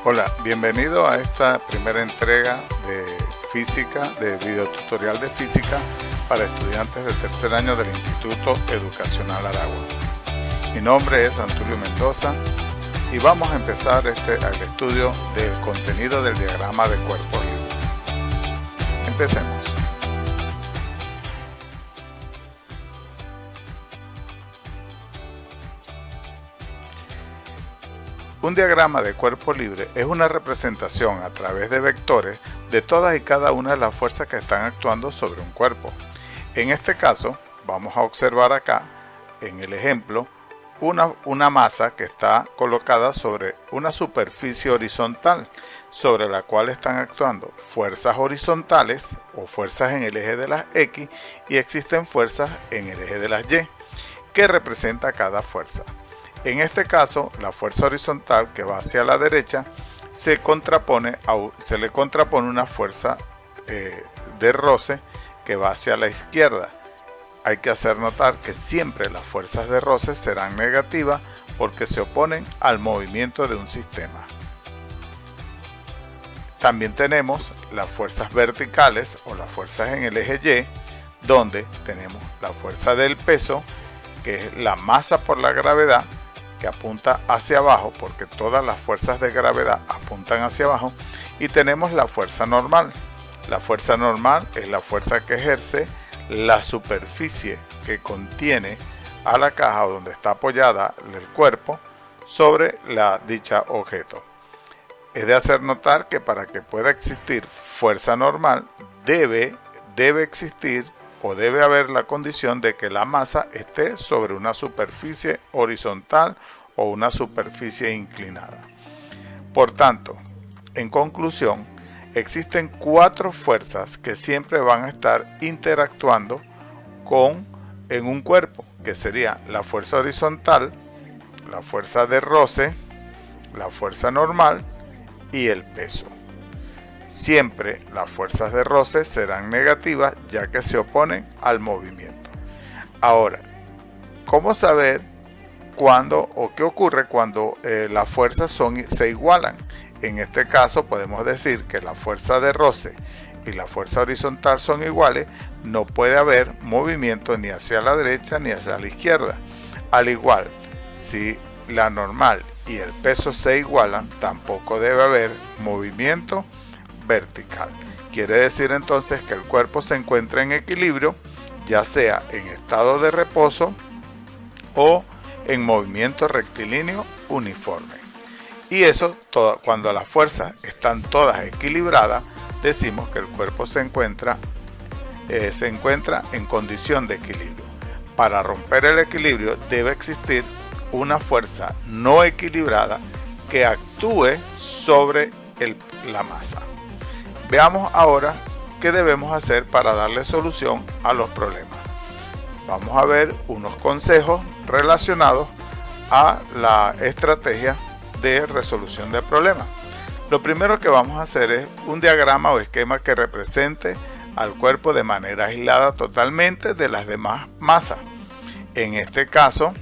Hola, bienvenido a esta primera entrega de física, de videotutorial de física para estudiantes de tercer año del Instituto Educacional Aragua. Mi nombre es Antulio Mendoza y vamos a empezar el estudio del contenido del diagrama de cuerpo libre. Empecemos. Un diagrama de cuerpo libre es una representación a través de vectores de todas y cada una de las fuerzas que están actuando sobre un cuerpo. En este caso, vamos a observar acá, en el ejemplo, una masa que está colocada sobre una superficie horizontal, sobre la cual están actuando fuerzas horizontales o fuerzas en el eje de las X y existen fuerzas en el eje de las Y, que representa cada fuerza. En este caso, la fuerza horizontal que va hacia la derecha se le contrapone una fuerza de roce que va hacia la izquierda. Hay que hacer notar que siempre las fuerzas de roce serán negativas porque se oponen al movimiento de un sistema. También tenemos las fuerzas verticales o las fuerzas en el eje Y, donde tenemos la fuerza del peso, que es la masa por la gravedad, que apunta hacia abajo porque todas las fuerzas de gravedad apuntan hacia abajo, y tenemos la fuerza normal. La fuerza normal es la fuerza que ejerce la superficie que contiene a la caja donde está apoyada el cuerpo sobre dicha objeto. Es de hacer notar que para que pueda existir fuerza normal debe existir o debe haber la condición de que la masa esté sobre una superficie horizontal o una superficie inclinada. Por tanto, en conclusión, existen 4 fuerzas que siempre van a estar interactuando en un cuerpo, que sería la fuerza horizontal, la fuerza de roce, la fuerza normal y el peso. Siempre las fuerzas de roce serán negativas ya que se oponen al movimiento. Ahora, ¿cómo saber cuándo o qué ocurre cuando las fuerzas se igualan? En este caso podemos decir que la fuerza de roce y la fuerza horizontal son iguales, no puede haber movimiento ni hacia la derecha ni hacia la izquierda. Al igual, si la normal y el peso se igualan, tampoco debe haber movimiento vertical. Quiere decir entonces que el cuerpo se encuentra en equilibrio, ya sea en estado de reposo o en movimiento rectilíneo uniforme. Y eso, cuando las fuerzas están todas equilibradas, decimos que el cuerpo se encuentra en condición de equilibrio. Para romper el equilibrio debe existir una fuerza no equilibrada que actúe sobre la masa. Veamos ahora qué debemos hacer para darle solución a los problemas. Vamos a ver unos consejos relacionados a la estrategia de resolución de problemas. Lo primero que vamos a hacer es un diagrama o esquema que represente al cuerpo de manera aislada totalmente de las demás masas. En este caso,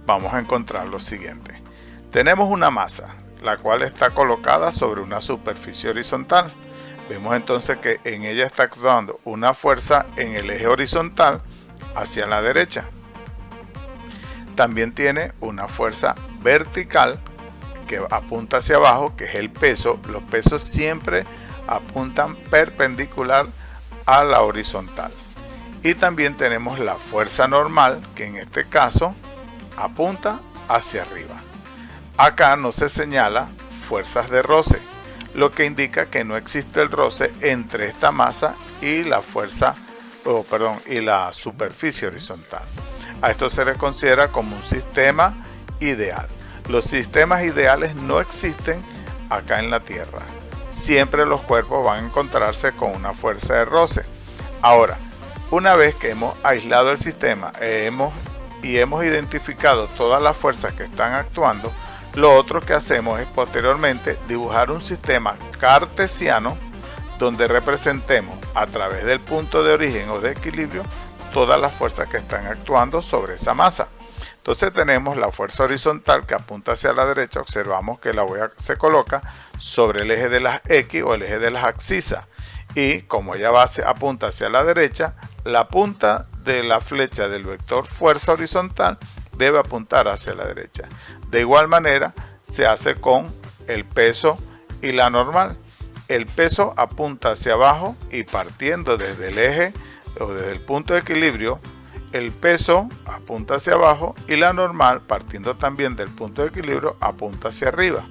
vamos a encontrar lo siguiente. Tenemos una masa, la cual está colocada sobre una superficie horizontal. Vemos entonces que en ella está actuando una fuerza en el eje horizontal hacia la derecha. También tiene una fuerza vertical que apunta hacia abajo, que es el peso. Los pesos siempre apuntan perpendicular a la horizontal. Y también tenemos la fuerza normal, que en este caso apunta hacia arriba. Acá no se señala fuerzas de roce, lo que indica que no existe el roce entre esta masa y la superficie horizontal. A esto se le considera como un sistema ideal. Los sistemas ideales no existen acá en la Tierra. Siempre los cuerpos van a encontrarse con una fuerza de roce. Ahora, una vez que hemos aislado el sistema y hemos identificado todas las fuerzas que están actuando, lo otro que hacemos es posteriormente dibujar un sistema cartesiano donde representemos a través del punto de origen o de equilibrio todas las fuerzas que están actuando sobre esa masa. Entonces tenemos la fuerza horizontal que apunta hacia la derecha. Observamos que la huella se coloca sobre el eje de las X o el eje de las abscisas. Y como ella apunta hacia la derecha, la punta de la flecha del vector fuerza horizontal debe apuntar hacia la derecha. De igual manera se hace con el peso y la normal. El peso apunta hacia abajo y partiendo desde el eje o desde el punto de equilibrio, el peso apunta hacia abajo y la normal, partiendo también del punto de equilibrio, apunta hacia arriba.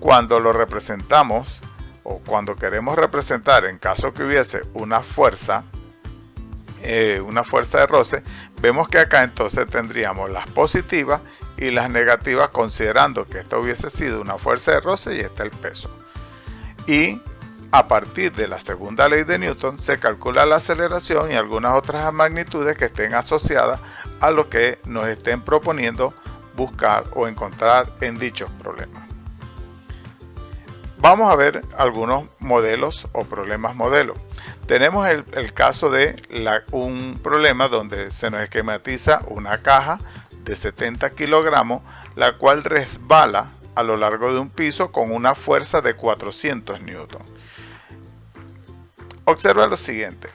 Cuando lo representamos o cuando queremos representar, en caso que hubiese una fuerza de roce, vemos que acá entonces tendríamos las positivas y las negativas, considerando que esta hubiese sido una fuerza de roce y este el peso. Y a partir de la segunda ley de Newton se calcula la aceleración y algunas otras magnitudes que estén asociadas a lo que nos estén proponiendo buscar o encontrar en dichos problemas. Vamos a ver algunos modelos o problemas modelo. Tenemos el caso de un problema donde se nos esquematiza una caja de 70 kilogramos, la cual resbala a lo largo de un piso con una fuerza de 400 newton. Observa lo siguiente,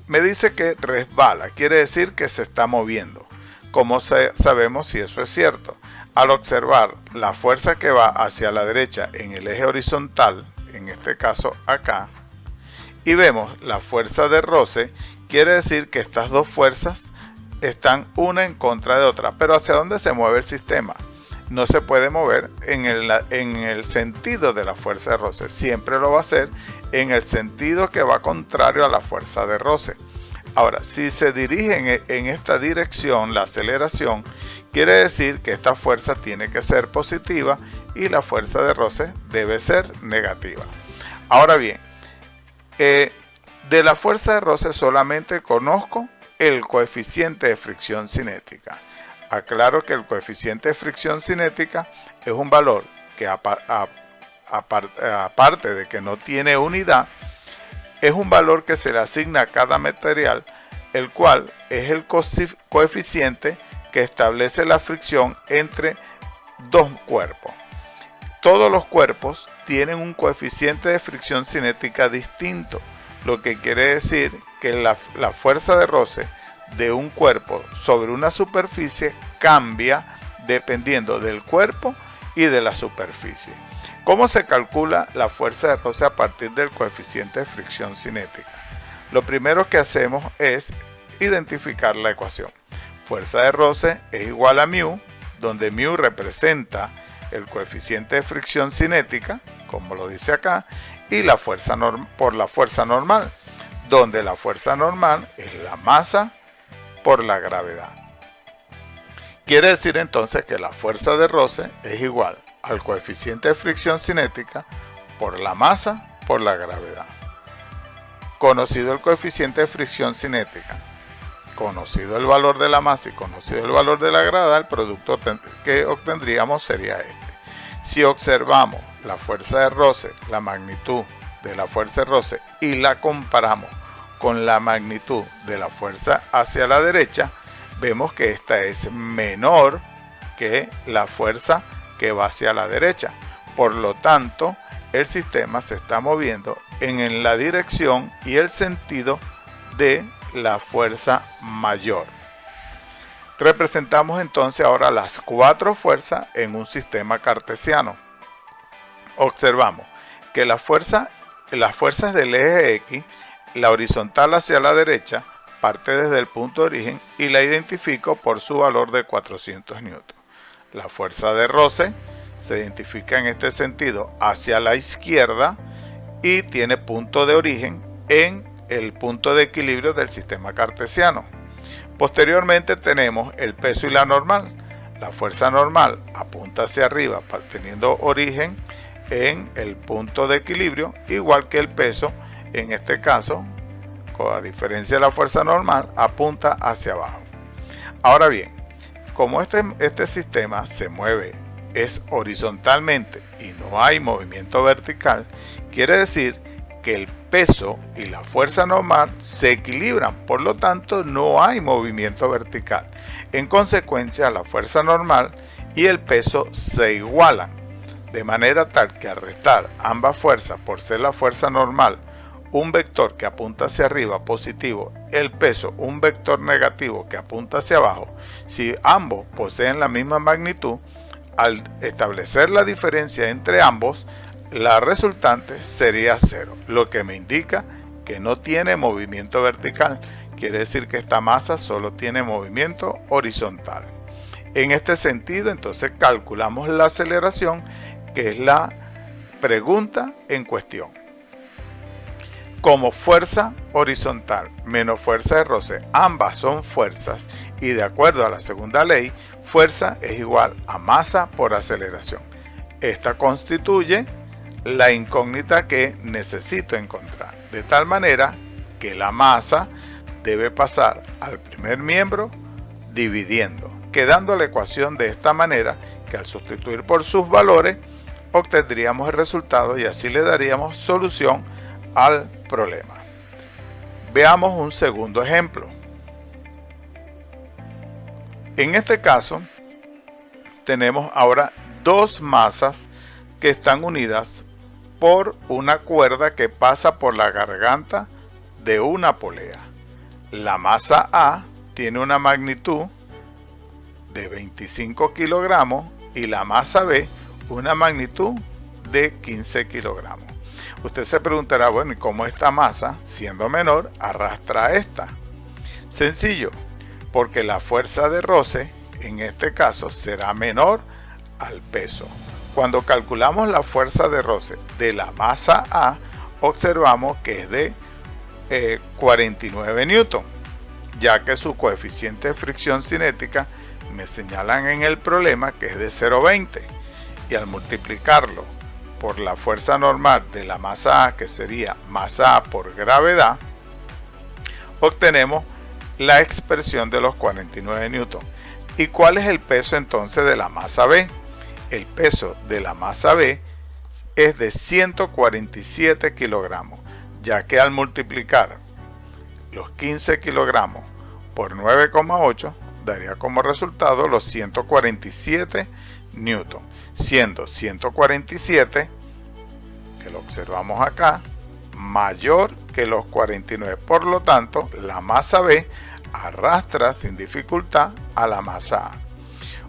me dice que resbala, quiere decir que se está moviendo. ¿Cómo sabemos si eso es cierto? Al observar la fuerza que va hacia la derecha en el eje horizontal, en este caso acá, y vemos la fuerza de roce, quiere decir que estas dos fuerzas están una en contra de otra. Pero ¿hacia dónde se mueve el sistema? No se puede mover en el sentido de la fuerza de roce, siempre lo va a hacer en el sentido que va contrario a la fuerza de roce. Ahora, si se dirige en esta dirección la aceleración, quiere decir que esta fuerza tiene que ser positiva y la fuerza de roce debe ser negativa. Ahora bien, de la fuerza de roce solamente conozco el coeficiente de fricción cinética. Aclaro que el coeficiente de fricción cinética es un valor que aparte de que no tiene unidad, es un valor que se le asigna a cada material, el cual es el coeficiente que establece la fricción entre dos cuerpos. Todos los cuerpos tienen un coeficiente de fricción cinética distinto, lo que quiere decir que la fuerza de roce de un cuerpo sobre una superficie cambia dependiendo del cuerpo y de la superficie. ¿Cómo se calcula la fuerza de roce a partir del coeficiente de fricción cinética? Lo primero que hacemos es identificar la ecuación. Fuerza de roce es igual a μ, donde μ representa el coeficiente de fricción cinética, como lo dice acá, y la fuerza por la fuerza normal, donde la fuerza normal es la masa por la gravedad. Quiere decir entonces que la fuerza de roce es igual al coeficiente de fricción cinética por la masa por la gravedad. Conocido el coeficiente de fricción cinética, conocido el valor de la masa y conocido el valor de la gravedad, el producto que obtendríamos sería este. Si observamos la fuerza de roce, la magnitud de la fuerza de roce, y la comparamos con la magnitud de la fuerza hacia la derecha, vemos que esta es menor que la fuerza que va hacia la derecha. Por lo tanto, el sistema se está moviendo en la dirección y el sentido de la fuerza mayor. Representamos entonces ahora las cuatro fuerzas en un sistema cartesiano. Observamos que las fuerzas del eje X, la horizontal hacia la derecha, parte desde el punto de origen y la identifico por su valor de 400 newton. La fuerza de roce se identifica en este sentido hacia la izquierda y tiene punto de origen en el punto de equilibrio del sistema cartesiano. Posteriormente tenemos el peso y la normal. La fuerza normal apunta hacia arriba, teniendo origen en el punto de equilibrio, igual que el peso, en este caso, a diferencia de la fuerza normal, apunta hacia abajo. Ahora bien, como este sistema se mueve horizontalmente y no hay movimiento vertical, quiere decir que el peso y la fuerza normal se equilibran, por lo tanto no hay movimiento vertical. En consecuencia, la fuerza normal y el peso se igualan, de manera tal que al restar ambas fuerzas por ser la fuerza normal un vector que apunta hacia arriba positivo, el peso un vector negativo que apunta hacia abajo, si ambos poseen la misma magnitud, al establecer la diferencia entre ambos, la resultante sería 0, lo que me indica que no tiene movimiento vertical. Quiere decir que esta masa solo tiene movimiento horizontal. En este sentido, entonces calculamos la aceleración, que es la pregunta en cuestión. Como fuerza horizontal menos fuerza de roce, ambas son fuerzas y de acuerdo a la segunda ley, fuerza es igual a masa por aceleración. Esta constituye la incógnita que necesito encontrar, de tal manera que la masa debe pasar al primer miembro dividiendo, quedando la ecuación de esta manera que al sustituir por sus valores obtendríamos el resultado y así le daríamos solución al problema. Veamos un segundo ejemplo. En este caso tenemos ahora dos masas que están unidas por una cuerda que pasa por la garganta de una polea. La masa A tiene una magnitud de 25 kilogramos y la masa B una magnitud de 15 kilogramos. Usted se preguntará, bueno, ¿y cómo esta masa, siendo menor, arrastra a esta? Sencillo, porque la fuerza de roce, en este caso, será menor al peso. Cuando calculamos la fuerza de roce de la masa A, observamos que es de 49 newton, ya que su coeficiente de fricción cinética me señalan en el problema que es de 0,20 y al multiplicarlo por la fuerza normal de la masa A, que sería masa A por gravedad, obtenemos la expresión de los 49 newton. ¿Y cuál es el peso entonces de la masa B? El peso de la masa B es de 147 kilogramos, ya que al multiplicar los 15 kilogramos por 9,8 daría como resultado los 147 newton, siendo 147, que lo observamos acá, mayor que los 49. Por lo tanto, la masa B arrastra sin dificultad a la masa A.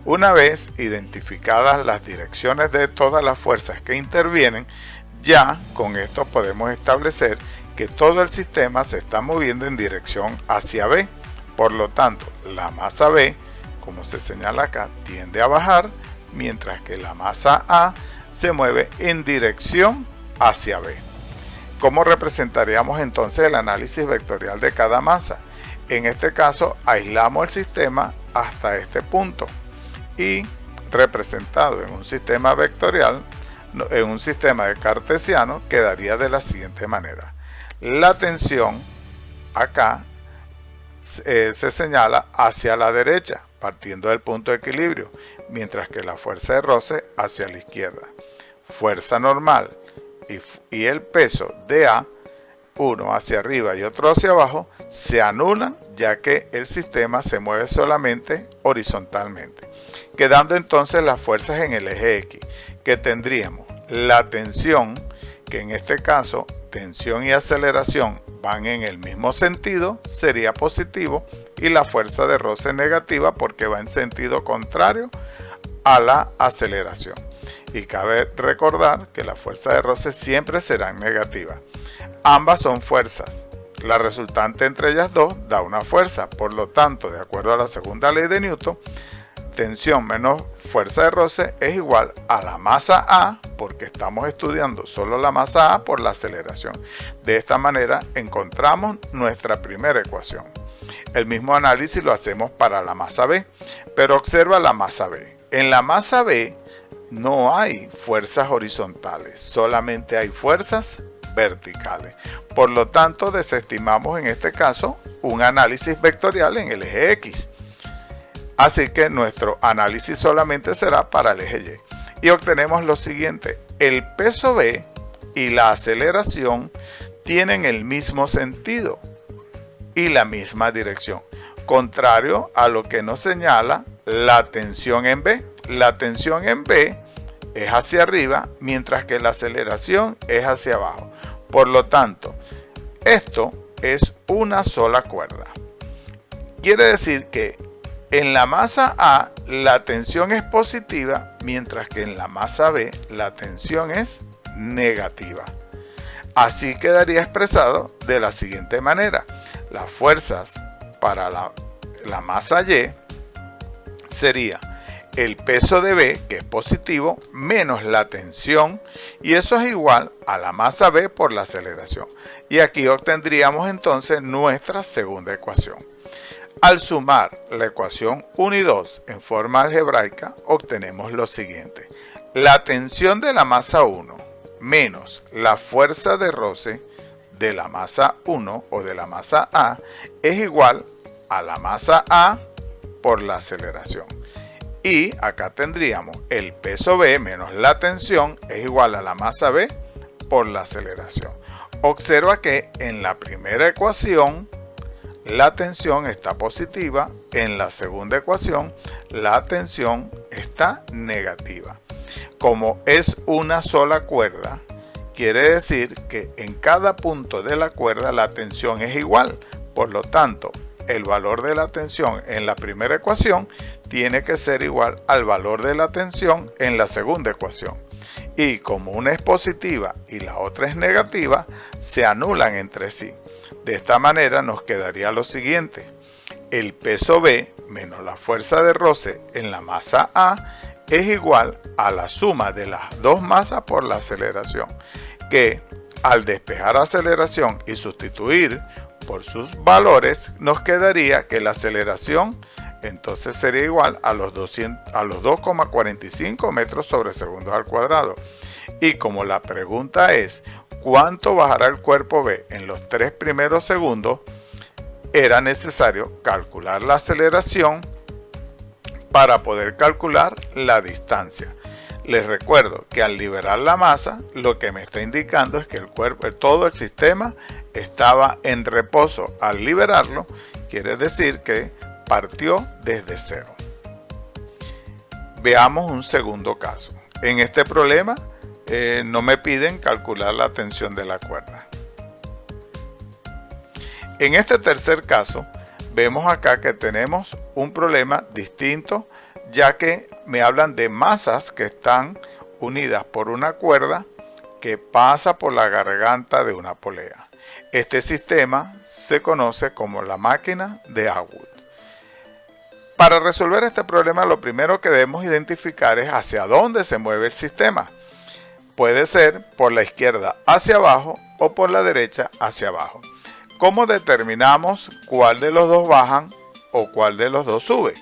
Una vez identificadas las direcciones de todas las fuerzas que intervienen, ya con esto podemos establecer que todo el sistema se está moviendo en dirección hacia B. Por lo tanto, la masa B, como se señala acá, tiende a bajar, mientras que la masa A se mueve en dirección hacia B. ¿Cómo representaríamos entonces el análisis vectorial de cada masa? En este caso, aislamos el sistema hasta este punto y representado en un sistema vectorial, en un sistema de cartesiano, quedaría de la siguiente manera. La tensión acá se señala hacia la derecha, partiendo del punto de equilibrio, mientras que la fuerza de roce hacia la izquierda. Fuerza normal y el peso de A, uno hacia arriba y otro hacia abajo, se anulan ya que el sistema se mueve solamente horizontalmente, quedando entonces las fuerzas en el eje X, que tendríamos la tensión, que en este caso tensión y aceleración van en el mismo sentido, sería positivo, y la fuerza de roce negativa porque va en sentido contrario a la aceleración. Y cabe recordar que la fuerza de roce siempre será negativa. Ambas son fuerzas. La resultante entre ellas dos da una fuerza. Por lo tanto, de acuerdo a la segunda ley de Newton, tensión menos fuerza de roce es igual a la masa A, porque estamos estudiando solo la masa A por la aceleración. De esta manera encontramos nuestra primera ecuación. El mismo análisis lo hacemos para la masa B, pero observa la masa B. En la masa B no hay fuerzas horizontales, solamente hay fuerzas verticales. Por lo tanto, desestimamos en este caso un análisis vectorial en el eje X. Así que nuestro análisis solamente será para el eje Y. Y obtenemos lo siguiente: el peso B y la aceleración tienen el mismo sentido y la misma dirección, contrario a lo que nos señala la tensión en B. La tensión en B es hacia arriba, mientras que la aceleración es hacia abajo. Por lo tanto, esto es una sola cuerda. Quiere decir que en la masa A la tensión es positiva, mientras que en la masa B la tensión es negativa. Así quedaría expresado de la siguiente manera. Las fuerzas para la masa Y sería el peso de B, que es positivo, menos la tensión, y eso es igual a la masa B por la aceleración. Y aquí obtendríamos entonces nuestra segunda ecuación. Al sumar la ecuación 1 y 2 en forma algebraica, obtenemos lo siguiente. La tensión de la masa 1 menos la fuerza de roce de la masa 1 o de la masa A es igual a la masa A por la aceleración. Y acá tendríamos el peso B menos la tensión es igual a la masa B por la aceleración. Observa que en la primera ecuación la tensión está positiva, en la segunda ecuación la tensión está negativa. Como es una sola cuerda, quiere decir que en cada punto de la cuerda la tensión es igual. Por lo tanto, el valor de la tensión en la primera ecuación tiene que ser igual al valor de la tensión en la segunda ecuación. Y como una es positiva y la otra es negativa, se anulan entre sí. De esta manera nos quedaría lo siguiente. El peso B menos la fuerza de roce en la masa A es igual a la suma de las dos masas por la aceleración, que al despejar aceleración y sustituir por sus valores, nos quedaría que la aceleración entonces sería igual a los 2,45 metros sobre segundo al cuadrado. Y como la pregunta es ¿cuánto bajará el cuerpo B en los 3 primeros segundos?, era necesario calcular la aceleración para poder calcular la distancia. Les recuerdo que al liberar la masa, lo que me está indicando es que el cuerpo, todo el sistema estaba en reposo. Al liberarlo, quiere decir que partió desde cero. Veamos un segundo caso. En este problema no me piden calcular la tensión de la cuerda. En este tercer caso, vemos acá que tenemos un problema distinto, ya que me hablan de masas que están unidas por una cuerda que pasa por la garganta de una polea. Este sistema se conoce como la máquina de Atwood. Para resolver este problema, lo primero que debemos identificar es hacia dónde se mueve el sistema. Puede ser por la izquierda hacia abajo o por la derecha hacia abajo. ¿Cómo determinamos cuál de los dos bajan o cuál de los dos sube?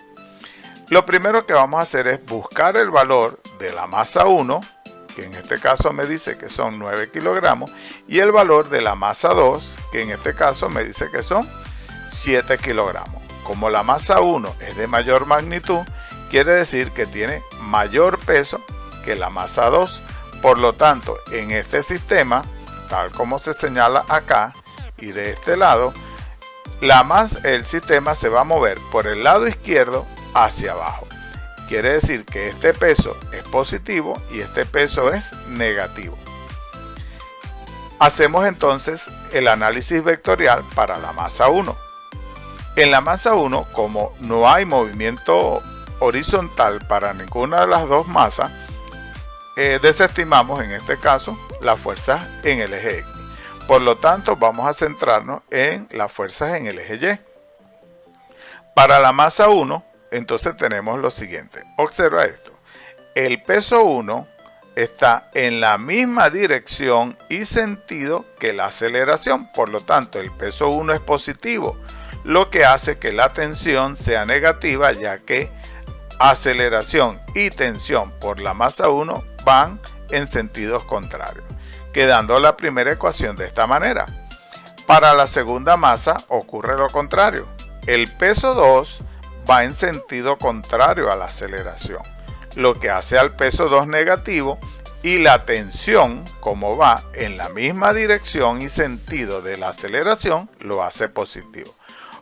Lo primero que vamos a hacer es buscar el valor de la masa 1, que en este caso me dice que son 9 kilogramos, y el valor de la masa 2, que en este caso me dice que son 7 kilogramos. Como la masa 1 es de mayor magnitud, quiere decir que tiene mayor peso que la masa 2. Por lo tanto, en este sistema, tal como se señala acá y de este lado, el sistema se va a mover por el lado izquierdo hacia abajo. Quiere decir que este peso es positivo y este peso es negativo. Hacemos entonces el análisis vectorial para la masa 1. En la masa 1, como no hay movimiento horizontal para ninguna de las dos masas, desestimamos en este caso las fuerzas en el eje X. Por lo tanto, vamos a centrarnos en las fuerzas en el eje Y. Para la masa 1, entonces tenemos lo siguiente. Observa esto. El peso 1 está en la misma dirección y sentido que la aceleración. Por lo tanto, el peso 1 es positivo, lo que hace que la tensión sea negativa, ya que aceleración y tensión por la masa 1 van en sentidos contrarios, quedando la primera ecuación de esta manera. Para la segunda masa ocurre lo contrario. El peso 2 va en sentido contrario a la aceleración, lo que hace al peso 2 negativo y la tensión, como va en la misma dirección y sentido de la aceleración, lo hace positivo.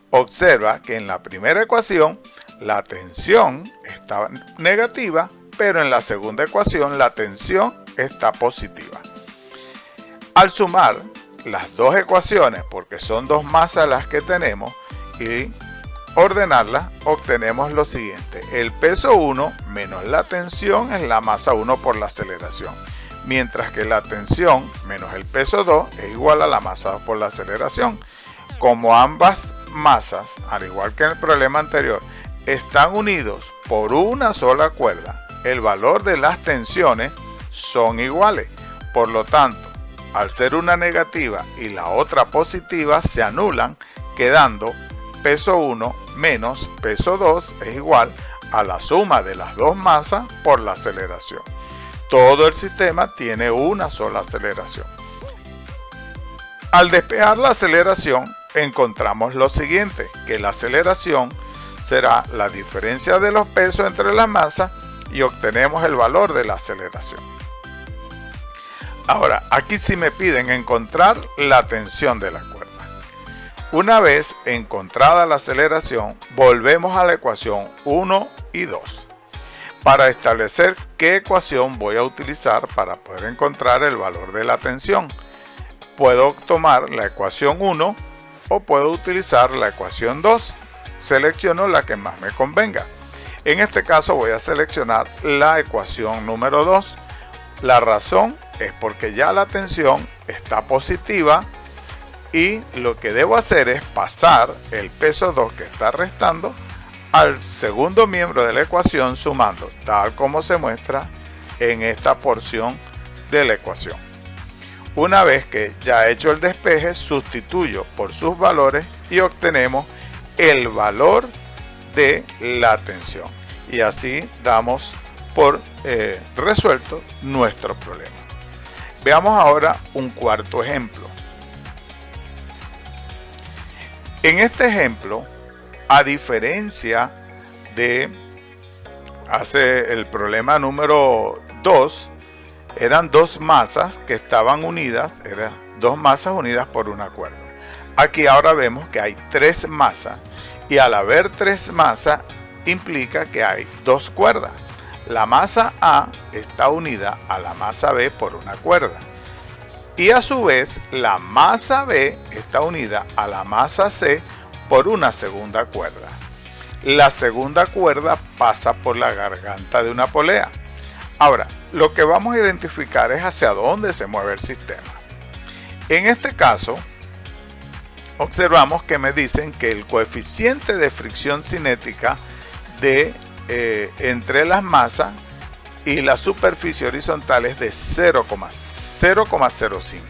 Observa que en la primera ecuación la tensión está negativa, pero en la segunda ecuación la tensión está positiva. Al sumar las dos ecuaciones, porque son dos masas las que tenemos, y ordenarlas, obtenemos lo siguiente: el peso 1 menos la tensión es la masa 1 por la aceleración, mientras que la tensión menos el peso 2 es igual a la masa 2 por la aceleración. Como ambas masas, al igual que en el problema anterior, están unidos por una sola cuerda, el valor de las tensiones son iguales. Por lo tanto, al ser una negativa y la otra positiva, se anulan, quedando peso 1 menos peso 2 es igual a la suma de las dos masas por la aceleración. Todo el sistema tiene una sola aceleración. Al despejar la aceleración, encontramos lo siguiente, que la aceleración será la diferencia de los pesos entre las masas y obtenemos el valor de la aceleración. Ahora, aquí sí me piden encontrar la tensión de la cuerda. Una vez encontrada la aceleración, volvemos a la ecuación 1 y 2 para establecer qué ecuación voy a utilizar para poder encontrar el valor de la tensión. Puedo tomar la ecuación 1 o puedo utilizar la ecuación 2. Selecciono la que más me convenga. En este caso voy a seleccionar la ecuación número 2. La razón es porque ya la tensión está positiva y lo que debo hacer es pasar el peso 2 que está restando al segundo miembro de la ecuación sumando, tal como se muestra en esta porción de la ecuación. Una vez que ya he hecho el despeje, sustituyo por sus valores y obtenemos el valor de la tensión. Y así damos por resuelto nuestro problema. Veamos ahora un cuarto ejemplo. En este ejemplo, a diferencia de el problema número 2, eran dos masas que estaban unidas, eran dos masas unidas por una cuerda. Aquí ahora vemos que hay tres masas y al haber tres masas implica que hay dos cuerdas. La masa A está unida a la masa B por una cuerda y a su vez la masa B está unida a la masa C por una segunda cuerda. La segunda cuerda pasa por la garganta de una polea. Ahora, lo que vamos a identificar es hacia dónde se mueve el sistema. En este caso, observamos que me dicen que el coeficiente de fricción cinética entre las masas y la superficie horizontal es de 0,05.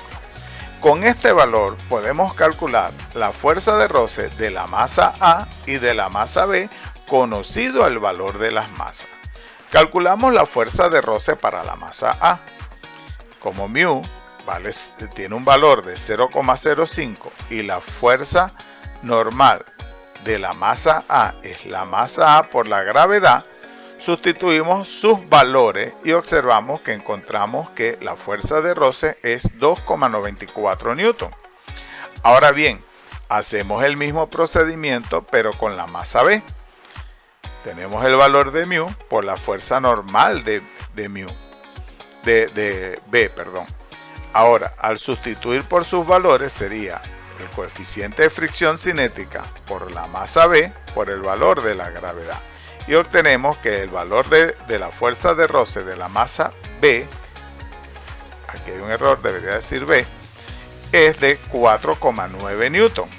Con este valor podemos calcular la fuerza de roce de la masa A y de la masa B, conocido el valor de las masas. Calculamos la fuerza de roce para la masa A. Como μ tiene un valor de 0,05 y la fuerza normal de la masa A es la masa A por la gravedad, sustituimos sus valores y observamos que encontramos que la fuerza de roce es 2,94 newton. Ahora bien, hacemos el mismo procedimiento pero con la masa B. Tenemos el valor de μ por la fuerza normal de B. Ahora, al sustituir por sus valores sería el coeficiente de fricción cinética por la masa B por el valor de la gravedad. Y obtenemos que el valor de la fuerza de roce de la masa B, aquí hay un error, debería decir B, es de 4,9 newton.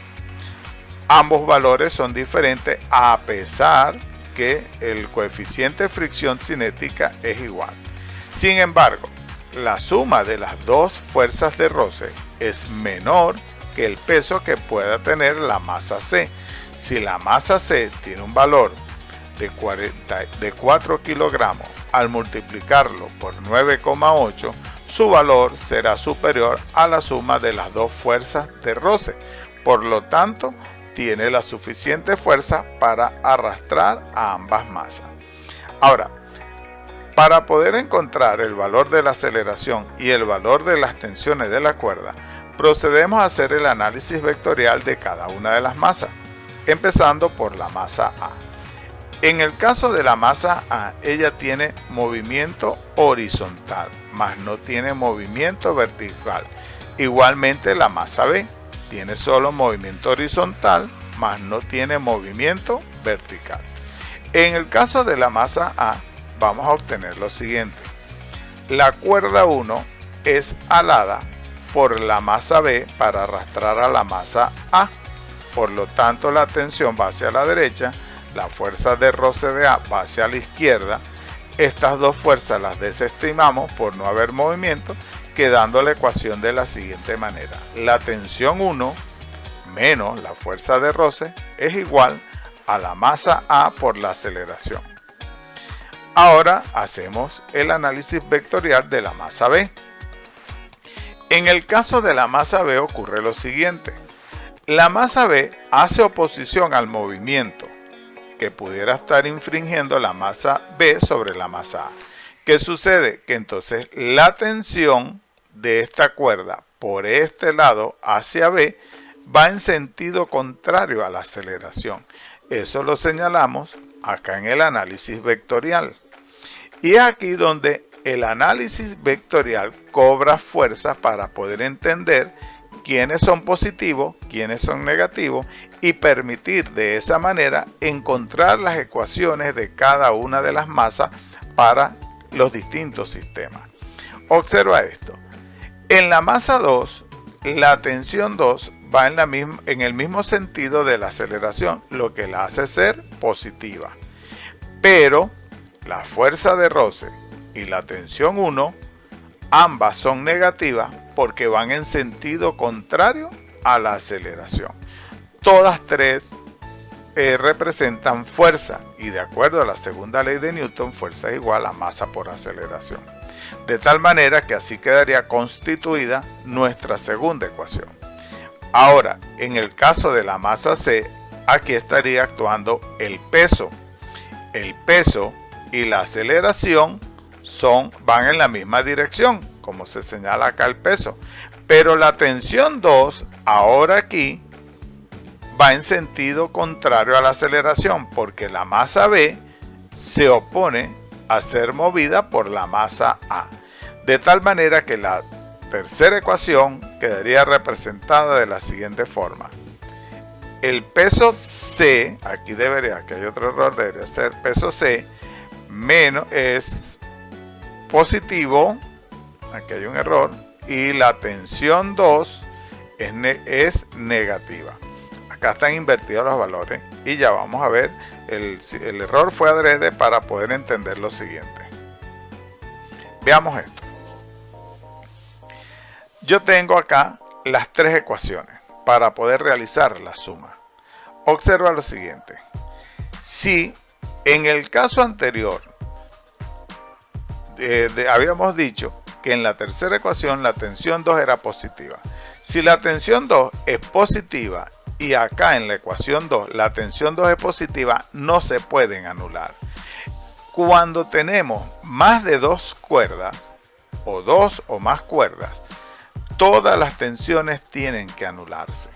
Ambos valores son diferentes a pesar que el coeficiente de fricción cinética es igual. Sin embargo, la suma de las dos fuerzas de roce es menor que el peso que pueda tener la masa C. Si la masa C tiene un valor de 4 kilogramos, al multiplicarlo por 9,8, su valor será superior a la suma de las dos fuerzas de roce. Por lo tanto, tiene la suficiente fuerza para arrastrar a ambas masas. Ahora, Para poder encontrar el valor de la aceleración y el valor de las tensiones de la cuerda, procedemos a hacer el análisis vectorial de cada una de las masas, empezando por la masa A. En el caso de la masa A, ella tiene movimiento horizontal, mas no tiene movimiento vertical. Igualmente la masa B tiene solo movimiento horizontal, mas no tiene movimiento vertical. En el caso de la masa A, vamos a obtener lo siguiente. La cuerda 1 es alada por la masa B para arrastrar a la masa A. Por lo tanto, la tensión va hacia la derecha, la fuerza de roce de A va hacia la izquierda. Estas dos fuerzas las desestimamos por no haber movimiento, quedando la ecuación de la siguiente manera. La tensión 1 menos la fuerza de roce es igual a la masa A por la aceleración. Ahora hacemos el análisis vectorial de la masa B. En el caso de la masa B ocurre lo siguiente. La masa B hace oposición al movimiento que pudiera estar infringiendo la masa B sobre la masa A. ¿Qué sucede? Que entonces la tensión de esta cuerda por este lado hacia B va en sentido contrario a la aceleración. Eso lo señalamos acá en el análisis vectorial. Y es aquí donde el análisis vectorial cobra fuerza para poder entender quiénes son positivos, quiénes son negativos y permitir de esa manera encontrar las ecuaciones de cada una de las masas para los distintos sistemas. Observa esto. En la masa 2, la tensión 2 va en el mismo sentido de la aceleración, lo que la hace ser positiva. Pero la fuerza de roce y la tensión 1, ambas son negativas porque van en sentido contrario a la aceleración. Todas tres representan fuerza y de acuerdo a la segunda ley de Newton, fuerza es igual a masa por aceleración. De tal manera que así quedaría constituida nuestra segunda ecuación. Ahora, en el caso de la masa C, aquí estaría actuando el peso. El peso y la aceleración van en la misma dirección, como se señala acá el peso. Pero la tensión 2, ahora aquí, va en sentido contrario a la aceleración, porque la masa B se opone a ser movida por la masa A. De tal manera que la tercera ecuación quedaría representada de la siguiente forma. El peso C, aquí debería, que hay otro error, debería ser peso C, menos es positivo, aquí hay un error, y la tensión 2 es negativa. Acá están invertidos los valores y ya vamos a ver, el error fue adrede para poder entender lo siguiente. Veamos esto. Yo tengo acá las tres ecuaciones para poder realizar la suma. Observa lo siguiente. Si en el caso anterior habíamos dicho que en la tercera ecuación la tensión 2 era positiva. Si la tensión 2 es positiva y acá en la ecuación 2 la tensión 2 es positiva, no se pueden anular. Cuando tenemos más de dos cuerdas o dos o más cuerdas, todas las tensiones tienen que anularse.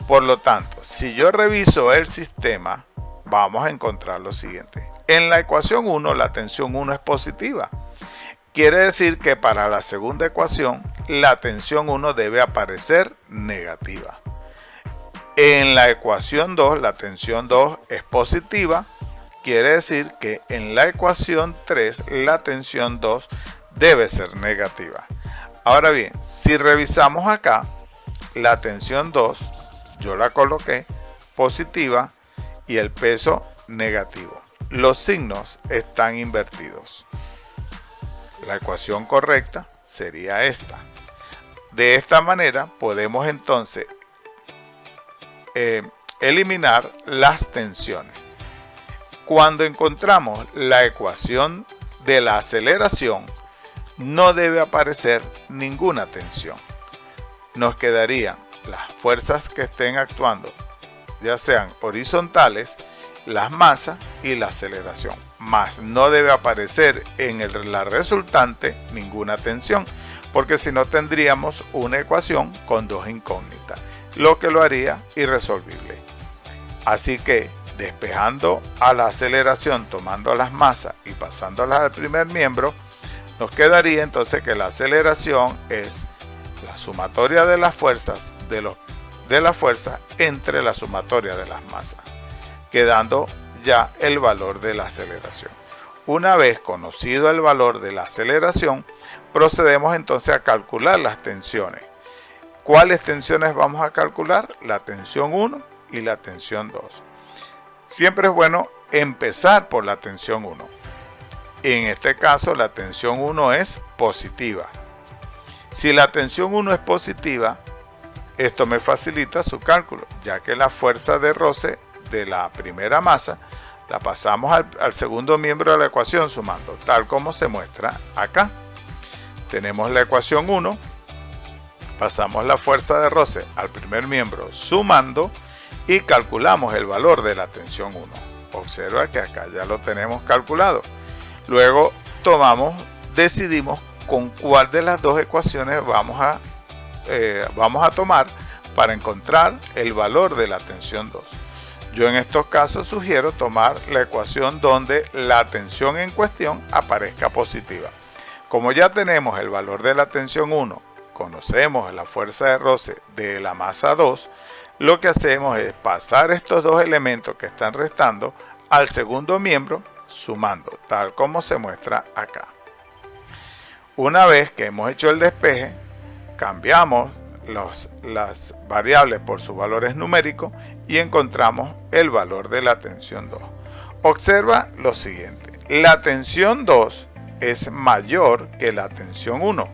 Por lo tanto, si yo reviso el sistema, vamos a encontrar lo siguiente. En la ecuación 1, la tensión 1 es positiva. Quiere decir que para la segunda ecuación, la tensión 1 debe aparecer negativa. En la ecuación 2, la tensión 2 es positiva. Quiere decir que en la ecuación 3, la tensión 2 debe ser negativa. Ahora bien, si revisamos acá, la tensión 2, yo la coloqué positiva y el peso negativo. Los signos están invertidos. La ecuación correcta sería esta. De esta manera podemos entonces eliminar las tensiones. Cuando encontramos la ecuación de la aceleración, no debe aparecer ninguna tensión. Nos quedarían las fuerzas que estén actuando, ya sean horizontales, las masas y la aceleración. mas no debe aparecer en la resultante ninguna tensión, porque si no tendríamos una ecuación con dos incógnitas, lo que lo haría irresolvible. Así que, despejando a la aceleración, tomando las masas y pasándolas al primer miembro, nos quedaría entonces que la aceleración es la sumatoria de las fuerzas de la fuerza entre la sumatoria de las masas, quedando ya el valor de la aceleración. Una vez conocido el valor de la aceleración, procedemos entonces a calcular las tensiones. ¿Cuáles tensiones vamos a calcular? La tensión 1 y la tensión 2. Siempre es bueno empezar por la tensión 1. En este caso, la tensión 1 es positiva. Si la tensión 1 es positiva, esto me facilita su cálculo, ya que la fuerza de roce de la primera masa la pasamos al segundo miembro de la ecuación sumando, tal como se muestra acá. Tenemos la ecuación 1, pasamos la fuerza de roce al primer miembro sumando y calculamos el valor de la tensión 1. Observa que acá ya lo tenemos calculado. Luego decidimos con cuál de las dos ecuaciones vamos a tomar para encontrar el valor de la tensión 2. Yo en estos casos sugiero tomar la ecuación donde la tensión en cuestión aparezca positiva. Como ya tenemos el valor de la tensión 1, conocemos la fuerza de roce de la masa 2, lo que hacemos es pasar estos dos elementos que están restando al segundo miembro sumando, tal como se muestra acá. Una vez que hemos hecho el despeje, cambiamos las variables por sus valores numéricos y encontramos el valor de la tensión 2. Observa lo siguiente, la tensión 2 es mayor que la tensión 1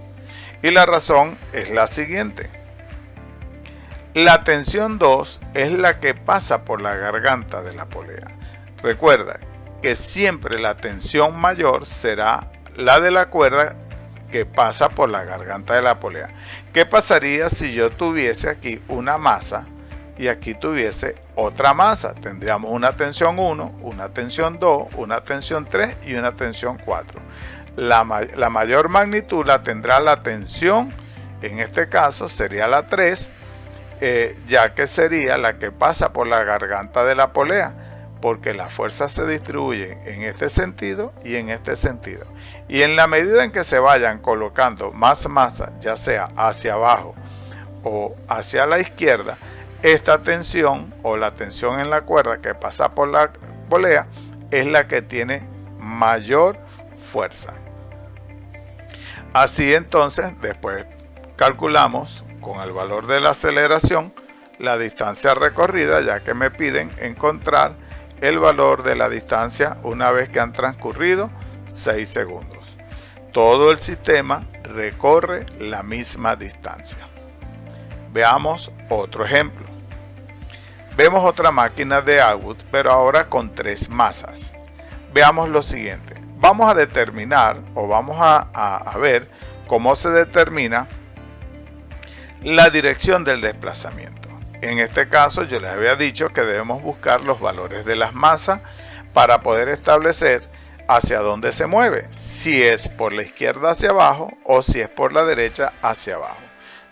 y la razón es la siguiente. La tensión 2 es la que pasa por la garganta de la polea. Recuerda que siempre la tensión mayor será la de la cuerda que pasa por la garganta de la polea. ¿Qué pasaría si yo tuviese aquí una masa y aquí tuviese otra masa? Tendríamos una tensión 1, una tensión 2, una tensión 3 y una tensión 4. La mayor magnitud la tendrá la tensión, en este caso sería la 3, ya que sería la que pasa por la garganta de la polea, porque las fuerzas se distribuyen en este sentido y en este sentido. Y en la medida en que se vayan colocando más masa, ya sea hacia abajo o hacia la izquierda, esta tensión o la tensión en la cuerda que pasa por la polea es la que tiene mayor fuerza. Así entonces, después calculamos con el valor de la aceleración la distancia recorrida, ya que me piden encontrar el valor de la distancia una vez que han transcurrido 6 segundos. Todo el sistema recorre la misma distancia. Veamos otro ejemplo. Vemos otra máquina de Atwood, pero ahora con 3 masas. Veamos lo siguiente. Vamos a determinar o vamos a ver cómo se determina la dirección del desplazamiento. En este caso yo les había dicho que debemos buscar los valores de las masas para poder establecer hacia dónde se mueve, si es por la izquierda hacia abajo o si es por la derecha hacia abajo.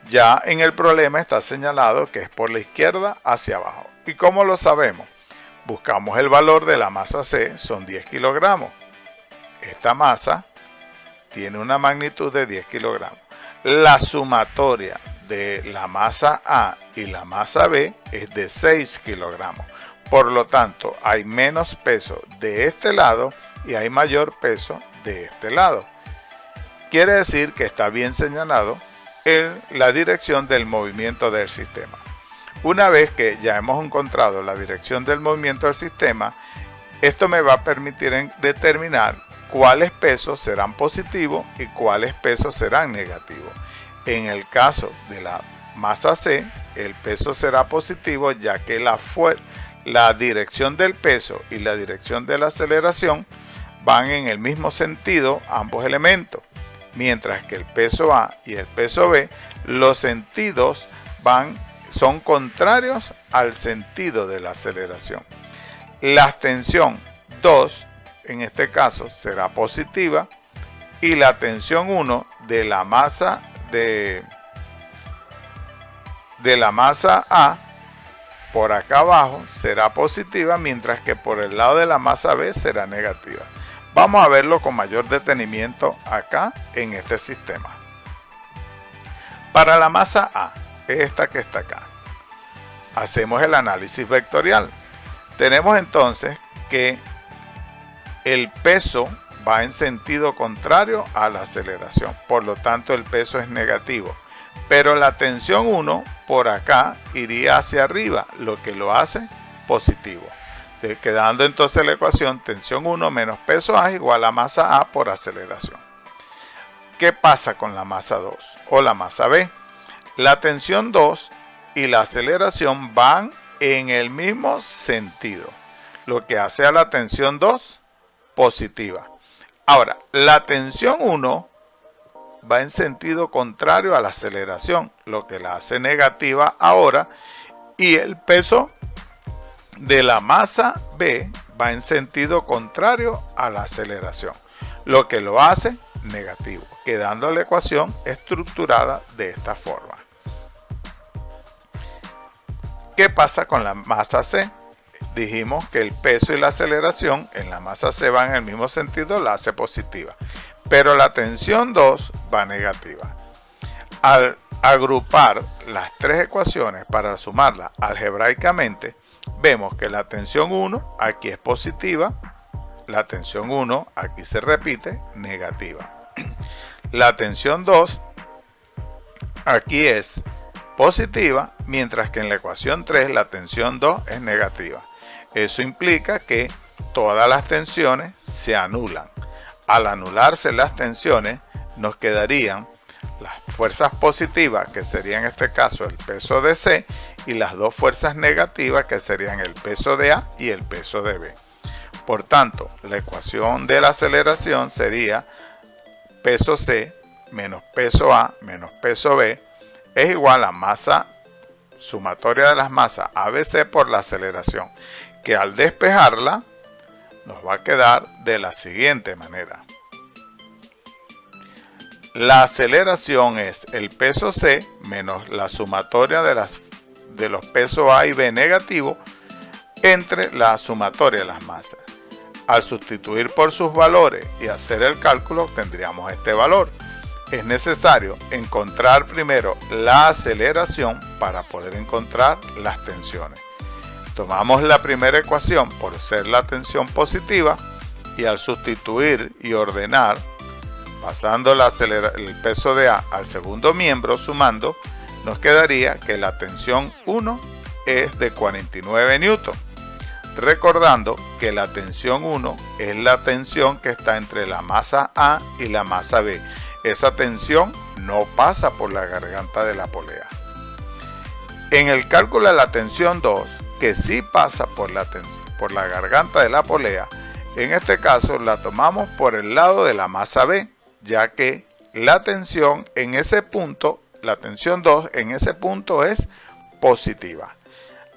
Ya en el problema está señalado que es por la izquierda hacia abajo. ¿Y cómo lo sabemos? Buscamos el valor de la masa C, son 10 kilogramos. Esta masa tiene una magnitud de 10 kilogramos. La sumatoria de la masa A y la masa B es de 6 kilogramos. Por lo tanto, hay menos peso de este lado y hay mayor peso de este lado. Quiere decir que está bien señalado la dirección del movimiento del sistema. Una vez que ya hemos encontrado la dirección del movimiento del sistema, esto me va a permitir determinar cuáles pesos serán positivos y cuáles pesos serán negativos. En el caso de la masa C, el peso será positivo, ya que la dirección del peso y la dirección de la aceleración van en el mismo sentido, ambos elementos, mientras que el peso A y el peso B, los sentidos son contrarios al sentido de la aceleración. La tensión 2 en este caso será positiva y la tensión 1 de la masa A por acá abajo será positiva, mientras que por el lado de la masa B será negativa. Vamos a verlo con mayor detenimiento acá en este sistema. Para la masa A, esta que está acá, hacemos el análisis vectorial. Tenemos entonces que el peso va en sentido contrario a la aceleración, por lo tanto el peso es negativo, pero la tensión 1 por acá iría hacia arriba, lo que lo hace positivo, quedando entonces la ecuación tensión 1 menos peso A igual a masa A por aceleración. ¿Qué pasa con la masa 2 o la masa B? La tensión 2 y la aceleración van en el mismo sentido, lo que hace a la tensión 2 positiva. Ahora, la tensión 1 va en sentido contrario a la aceleración, lo que la hace negativa ahora, y el peso de la masa B va en sentido contrario a la aceleración, lo que lo hace negativo, quedando la ecuación estructurada de esta forma. ¿Qué pasa con la masa C? Dijimos que el peso y la aceleración en la masa C van en el mismo sentido, la hace positiva, pero la tensión 2 va negativa. Al agrupar las tres ecuaciones para sumarlas algebraicamente, vemos que la tensión 1 aquí es positiva, la tensión 1 aquí se repite, negativa. La tensión 2 aquí es positiva, mientras que en la ecuación 3 la tensión 2 es negativa. Eso implica que todas las tensiones se anulan. Al anularse las tensiones, nos quedarían las fuerzas positivas, que sería en este caso el peso de C, y las dos fuerzas negativas, que serían el peso de A y el peso de B. Por tanto, la ecuación de la aceleración sería peso C menos peso A menos peso B es igual a masa sumatoria de las masas ABC por la aceleración, que al despejarla nos va a quedar de la siguiente manera. La aceleración es el peso C menos la sumatoria de los pesos A y B negativos entre la sumatoria de las masas. Al sustituir por sus valores y hacer el cálculo, obtendríamos este valor. Es necesario encontrar primero la aceleración para poder encontrar las tensiones. Tomamos la primera ecuación por ser la tensión positiva y al sustituir y ordenar, pasando el peso de A al segundo miembro sumando, nos quedaría que la tensión 1 es de 49 newton. Recordando que la tensión 1 es la tensión que está entre la masa A y la masa B. Esa tensión no pasa por la garganta de la polea. En el cálculo de la tensión 2, que sí pasa por la garganta de la polea, en este caso la tomamos por el lado de la masa B, ya que la tensión en ese punto, la tensión 2 en ese punto es positiva.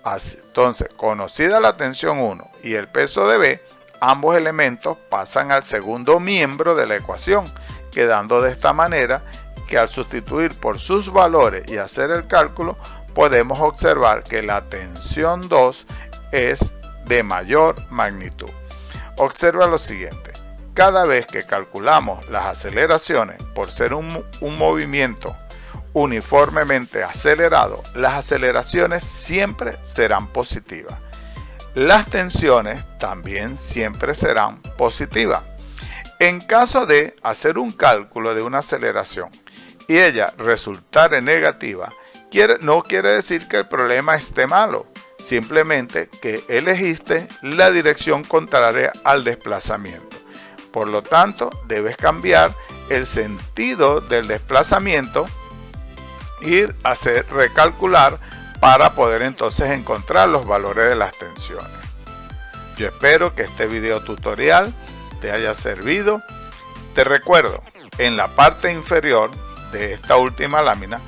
Entonces, conocida la tensión 1 y el peso de B, ambos elementos pasan al segundo miembro de la ecuación, quedando de esta manera que al sustituir por sus valores y hacer el cálculo, podemos observar que la tensión 2 es de mayor magnitud. Observa lo siguiente: cada vez que calculamos las aceleraciones por ser un movimiento uniformemente acelerado, las aceleraciones siempre serán positivas. Las tensiones también siempre serán positivas. En caso de hacer un cálculo de una aceleración y ella resultare negativa, no quiere decir que el problema esté malo, simplemente que elegiste la dirección contraria al desplazamiento. Por lo tanto, debes cambiar el sentido del desplazamiento, ir a recalcular para poder entonces encontrar los valores de las tensiones. Yo espero que este video tutorial te haya servido. Te recuerdo, en la parte inferior de esta última lámina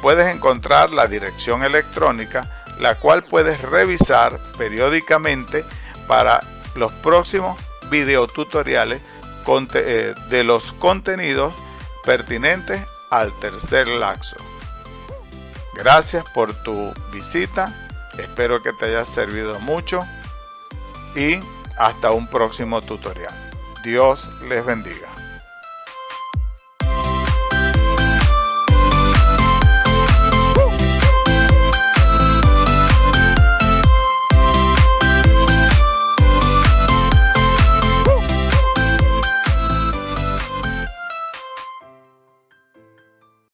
puedes encontrar la dirección electrónica, la cual puedes revisar periódicamente para los próximos videotutoriales de los contenidos pertinentes al tercer laxo. Gracias por tu visita, espero que te haya servido mucho y hasta un próximo tutorial. Dios les bendiga.